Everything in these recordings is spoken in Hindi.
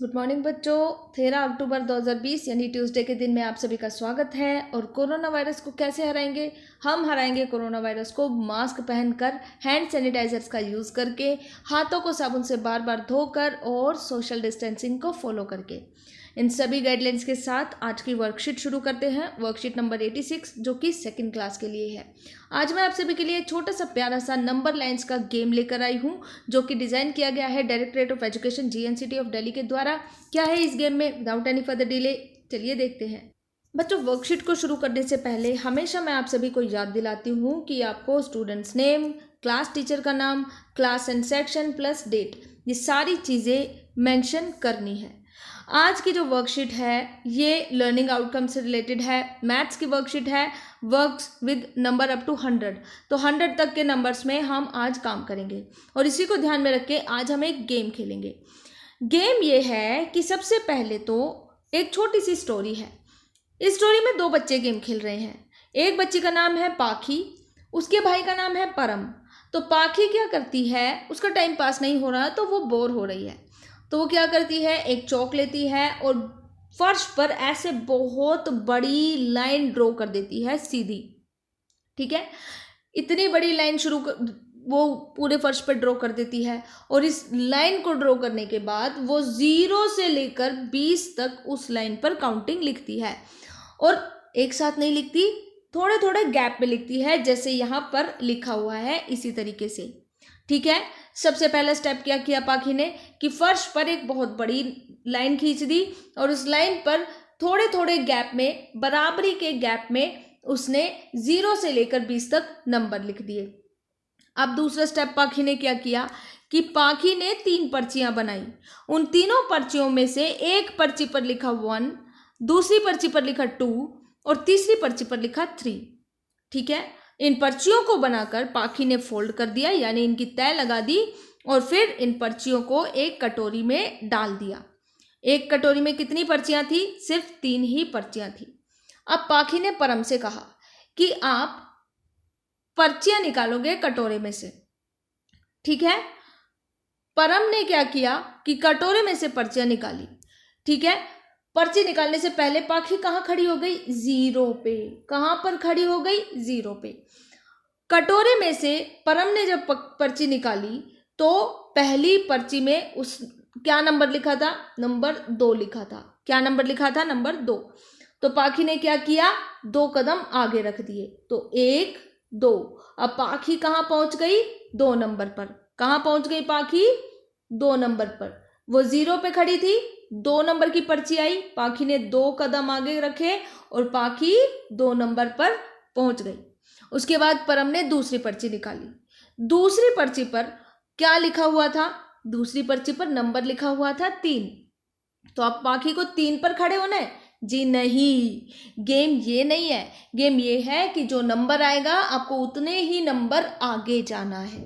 गुड मॉर्निंग बच्चों। 13 अक्टूबर 2020 यानी ट्यूसडे के दिन में आप सभी का स्वागत है। और कोरोना वायरस को कैसे हराएंगे? हम हराएंगे कोरोना वायरस को मास्क पहनकर, हैंड सैनिटाइजर्स का यूज़ करके, हाथों को साबुन से बार बार धोकर और सोशल डिस्टेंसिंग को फॉलो करके। इन सभी गाइडलाइंस के साथ आज की वर्कशीट शुरू करते हैं। वर्कशीट नंबर 86 जो कि सेकंड क्लास के लिए है। आज मैं आप सभी के लिए छोटा सा प्यारा सा नंबर लाइंस का गेम लेकर आई हूँ, जो कि डिज़ाइन किया गया है directorate of education GNCT of Delhi के द्वारा। क्या है इस गेम में? विदाउट एनी फर्दर डिले चलिए देखते हैं। बच्चों, वर्कशीट को शुरू करने से पहले हमेशा मैं आप सभी को याद दिलाती हूँ कि आपको स्टूडेंट्स नेम, क्लास टीचर का नाम, class and section plus date, ये सारी चीज़ें मेंशन करनी है। आज की जो वर्कशीट है ये लर्निंग आउटकम से रिलेटेड है। मैथ्स की वर्कशीट है, works with number up to 100। तो 100 तक के नंबर्स में हम आज काम करेंगे और इसी को ध्यान में रख के आज हम एक गेम खेलेंगे। गेम ये है कि सबसे पहले तो एक छोटी सी स्टोरी है। इस स्टोरी में दो बच्चे गेम खेल रहे हैं। एक बच्ची का नाम है पाखी, उसके भाई का नाम है परम। तो पाखी क्या करती है, उसका टाइम पास नहीं हो रहा तो वो बोर हो रही है। तो वो क्या करती है, एक चौक लेती है और फर्श पर ऐसे बहुत बड़ी लाइन ड्रॉ कर देती है सीधी। ठीक है, इतनी बड़ी लाइन वो पूरे फर्श पर ड्रॉ कर देती है और इस लाइन को ड्रॉ करने के बाद वो 0 से लेकर 20 तक उस लाइन पर काउंटिंग लिखती है। और एक साथ नहीं लिखती, थोड़े थोड़े गैप में लिखती है, जैसे यहाँ पर लिखा हुआ है इसी तरीके से। ठीक है, सबसे पहला स्टेप क्या किया पाखी ने कि फर्श पर एक बहुत बड़ी लाइन खींच दी और उस लाइन पर थोड़े थोड़े गैप में, बराबरी के गैप में उसने 0 से लेकर 20 तक नंबर लिख दिए। अब दूसरा स्टेप पाखी ने क्या किया कि पाखी ने 3 पर्चियां बनाई। उन तीनों पर्चियों में से एक पर्ची पर लिखा 1, दूसरी पर्ची पर लिखा 2 और तीसरी पर्ची पर लिखा 3। ठीक है, इन पर्चियों को बनाकर पाखी ने फोल्ड कर दिया, यानी इनकी तय लगा दी और फिर इन पर्चियों को एक कटोरी में डाल दिया। एक कटोरी में कितनी पर्चियां थी? सिर्फ 3 ही पर्चियां थी। अब पाखी ने परम से कहा कि आप पर्चियां निकालोगे कटोरे में से। ठीक है, परम ने क्या किया कि कटोरे में से पर्चियां निकाली। ठीक है, पर्ची निकालने से पहले पाखी कहाँ खड़ी हो गई? 0 पे। कहाँ पर खड़ी हो गई? 0 पे। कटोरे में से परम ने जब पर्ची निकाली तो पहली पर्ची में उस क्या नंबर लिखा था? नंबर 2 लिखा था। क्या नंबर लिखा था? नंबर 2। तो पाखी ने क्या किया? 2 कदम आगे रख दिए। तो 1 2। अब पाखी कहाँ पहुंच गई? 2 नंबर पर। कहाँ पहुंच गई पाखी? 2 नंबर पर। वो 0 पे खड़ी थी, 2 नंबर की पर्ची आई, पाखी ने 2 कदम आगे रखे और पाखी 2 नंबर पर पहुंच गई। उसके बाद परम ने दूसरी पर्ची निकाली। दूसरी पर्ची पर क्या लिखा हुआ था? दूसरी पर्ची पर नंबर लिखा हुआ था 3। तो अब पाखी को 3 पर खड़े होना है? जी नहीं, गेम ये नहीं है। गेम ये है कि जो नंबर आएगा आपको उतने ही नंबर आगे जाना है।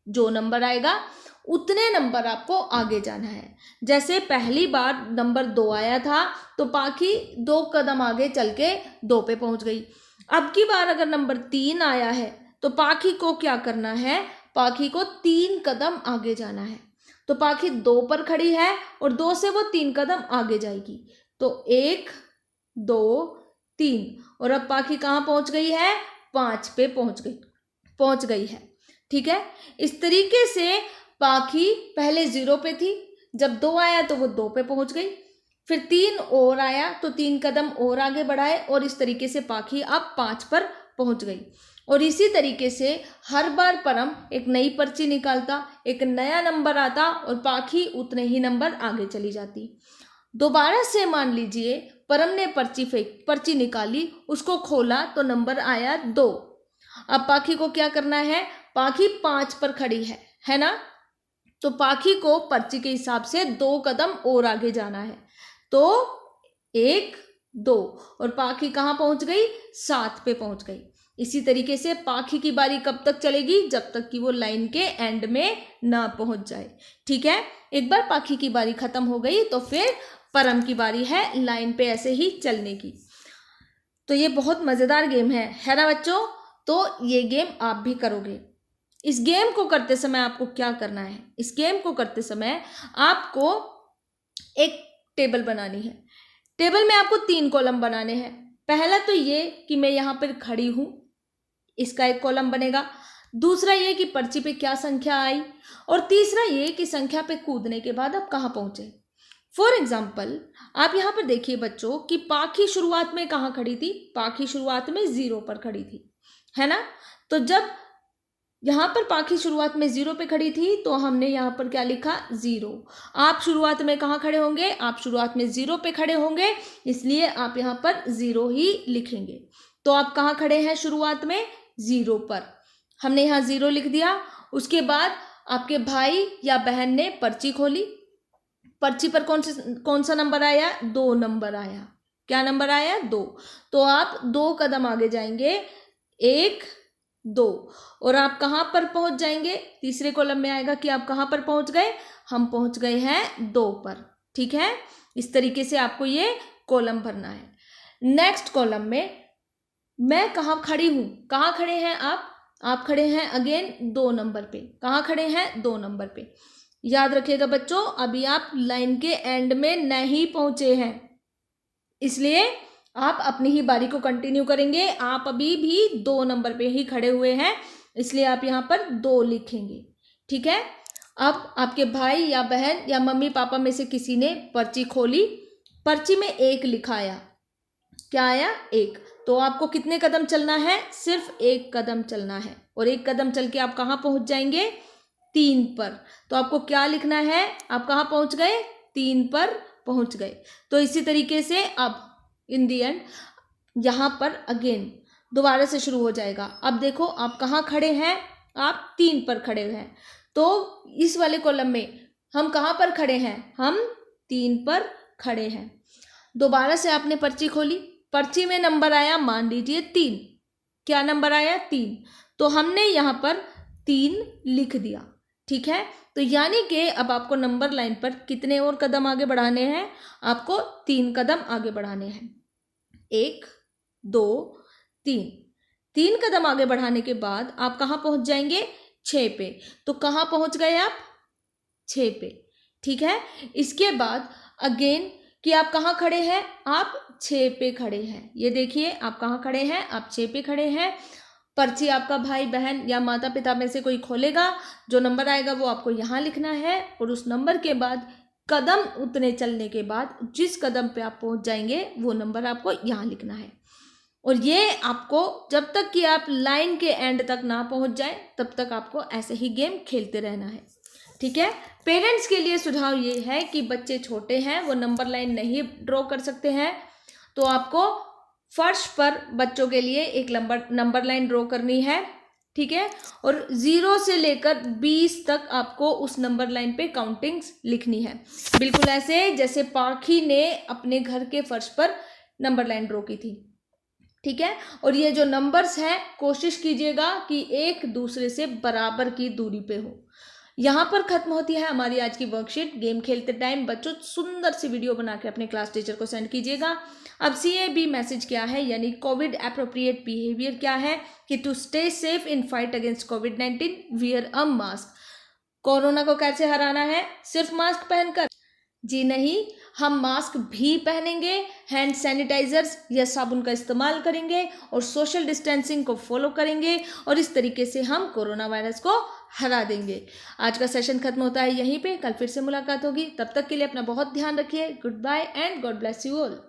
जो नंबर आएगा उतने नंबर आपको आगे जाना है। जैसे पहली बार नंबर 2 आया था तो पाखी 2 कदम आगे चल के 2 पे पहुंच गई। अब की बार अगर नंबर 3 आया है तो पाखी को क्या करना है? पाखी को 3 कदम आगे जाना है। तो पाखी 2 पर खड़ी है और 2 से वो 3 कदम आगे जाएगी। तो 1 2 3 और अब पाखी कहाँ पहुंच गई है? 5 पे पहुंच गई है। ठीक है, इस तरीके से पाखी पहले 0 पे थी, जब 2 आया तो वो 2 पे पहुंच गई, फिर 3 और आया तो 3 कदम और आगे बढ़ाए और इस तरीके से पाखी अब 5 पर पहुंच गई। और इसी तरीके से हर बार परम एक नई पर्ची निकालता, एक नया नंबर आता और पाखी उतने ही नंबर आगे चली जाती। दोबारा से मान लीजिए परम ने पर्ची निकाली, उसको खोला तो नंबर आया 2। अब पाखी को क्या करना है? पाखी 5 पर खड़ी है ना? तो पाखी को पर्ची के हिसाब से 2 कदम और आगे जाना है। तो 1 2 और पाखी कहाँ पहुंच गई? 7 पे पहुंच गई। इसी तरीके से पाखी की बारी कब तक चलेगी? जब तक कि वो लाइन के एंड में ना पहुंच जाए। ठीक है, एक बार पाखी की बारी खत्म हो गई तो फिर परम की बारी है लाइन पे ऐसे ही चलने की। तो ये बहुत मज़ेदार गेम है ना बच्चों? तो ये गेम आप भी करोगे। इस गेम को करते समय आपको क्या करना है? इस गेम को करते समय आपको एक टेबल बनानी है। टेबल में आपको 3 कॉलम बनाने हैं। पहला तो ये कि मैं यहाँ पर खड़ी हूँ, इसका एक कॉलम बनेगा। दूसरा ये कि पर्ची पे क्या संख्या आई, और तीसरा ये कि संख्या पे कूदने के बाद आप कहाँ पहुंचे। फॉर एग्जाम्पल आप यहाँ पर देखिए बच्चों कि पाखी शुरुआत में कहाँ खड़ी थी, पाखी शुरुआत में 0 पर खड़ी थी, है ना। तो जब यहाँ पर पाखी शुरुआत में 0 पे खड़ी थी तो हमने यहाँ पर क्या लिखा, 0। आप शुरुआत में कहाँ खड़े होंगे, आप शुरुआत में 0 पे खड़े होंगे, इसलिए आप यहाँ पर 0 ही लिखेंगे। तो आप कहाँ खड़े हैं शुरुआत में, 0 पर, हमने यहाँ 0 लिख दिया। उसके बाद आपके भाई या बहन ने पर्ची खोली, पर्ची पर कौन सा नंबर आया, 2 नंबर आया। क्या नंबर आया, 2। तो आप 2 कदम आगे जाएंगे, 1 2, और आप कहाँ पर पहुंच जाएंगे, तीसरे कॉलम में आएगा कि आप कहाँ पर पहुंच गए, हम पहुंच गए हैं 2 पर। ठीक है, इस तरीके से आपको ये कॉलम भरना है। नेक्स्ट कॉलम में मैं कहाँ खड़ी हूँ, कहाँ खड़े हैं आप खड़े हैं अगेन 2 नंबर पे। कहाँ खड़े हैं, 2 नंबर पे। याद रखिएगा बच्चों, अभी आप लाइन के एंड में नहीं पहुंचे हैं, इसलिए आप अपनी ही बारी को कंटिन्यू करेंगे। आप अभी भी 2 नंबर पे ही खड़े हुए हैं, इसलिए आप यहाँ पर 2 लिखेंगे। ठीक है, अब आपके भाई या बहन या मम्मी पापा में से किसी ने पर्ची खोली, पर्ची में 1 लिखा आया। क्या आया, 1। तो आपको कितने कदम चलना है, सिर्फ 1 कदम चलना है, और 1 कदम चल के आप कहाँ पहुंच जाएंगे, 3 पर। तो आपको क्या लिखना है, आप कहाँ पहुंच गए, 3 पर पहुंच गए। तो इसी तरीके से अब इन दी एंड यहाँ पर अगेन दोबारा से शुरू हो जाएगा। अब देखो आप कहाँ खड़े हैं, आप 3 पर खड़े हैं। तो इस वाले कॉलम में हम कहाँ पर खड़े हैं, हम 3 पर खड़े हैं। दोबारा से आपने पर्ची खोली, पर्ची में नंबर आया मान लीजिए 3। क्या नंबर आया, 3। तो हमने यहाँ पर 3 लिख दिया। ठीक है, तो यानी कि अब आपको नंबर लाइन पर कितने और कदम आगे बढ़ाने हैं, आपको 3 कदम आगे बढ़ाने हैं। 1 2 3, 3 कदम आगे बढ़ाने के बाद आप कहाँ पहुंच जाएंगे, 6 पे। तो कहाँ पहुंच गए आप, 6 पे। ठीक है, इसके बाद अगेन कि आप कहाँ खड़े हैं, आप 6 पे खड़े हैं। ये देखिए आप कहाँ खड़े हैं, आप 6 पे खड़े हैं। पर्ची आपका भाई बहन या माता पिता में से कोई खोलेगा, जो नंबर आएगा वो आपको यहाँ लिखना है, और उस नंबर के बाद कदम उतने चलने के बाद जिस कदम पे आप पहुंच जाएंगे वो नंबर आपको यहाँ लिखना है। और ये आपको जब तक कि आप लाइन के एंड तक ना पहुंच जाए तब तक आपको ऐसे ही गेम खेलते रहना है। ठीक है, पेरेंट्स के लिए सुझाव ये है कि बच्चे छोटे हैं, वो नंबर लाइन नहीं ड्रॉ कर सकते हैं, तो आपको फर्श पर बच्चों के लिए एक नंबर लाइन ड्रॉ करनी है। ठीक है, और 0 से लेकर 20 तक आपको उस नंबर लाइन पे काउंटिंग्स लिखनी है, बिल्कुल ऐसे जैसे पाखी ने अपने घर के फर्श पर नंबर लाइन ड्रॉ की थी। ठीक है, और ये जो नंबर्स हैं कोशिश कीजिएगा कि एक दूसरे से बराबर की दूरी पे हो। यहाँ पर खत्म होती है हमारी आज की वर्कशीट। गेम खेलते टाइम बच्चों सुंदर सी वीडियो बना के अपने क्लास टीचर को सेंड कीजिएगा। अब CAB मैसेज क्या है, यानी कोविड एप्रोप्रिएट बिहेवियर क्या है, कि to stay safe in fight against कोविड-19 वियर अ मास्क। कोरोना को कैसे हराना है, सिर्फ मास्क पहनकर? जी नहीं, हम मास्क भी पहनेंगे, हैंड सैनिटाइजर्स या साबुन का इस्तेमाल करेंगे और सोशल डिस्टेंसिंग को फॉलो करेंगे, और इस तरीके से हम कोरोना वायरस को हरा देंगे। आज का सेशन खत्म होता है यहीं पे, कल फिर से मुलाकात होगी। तब तक के लिए अपना बहुत ध्यान रखिए। Good bye and God bless you all.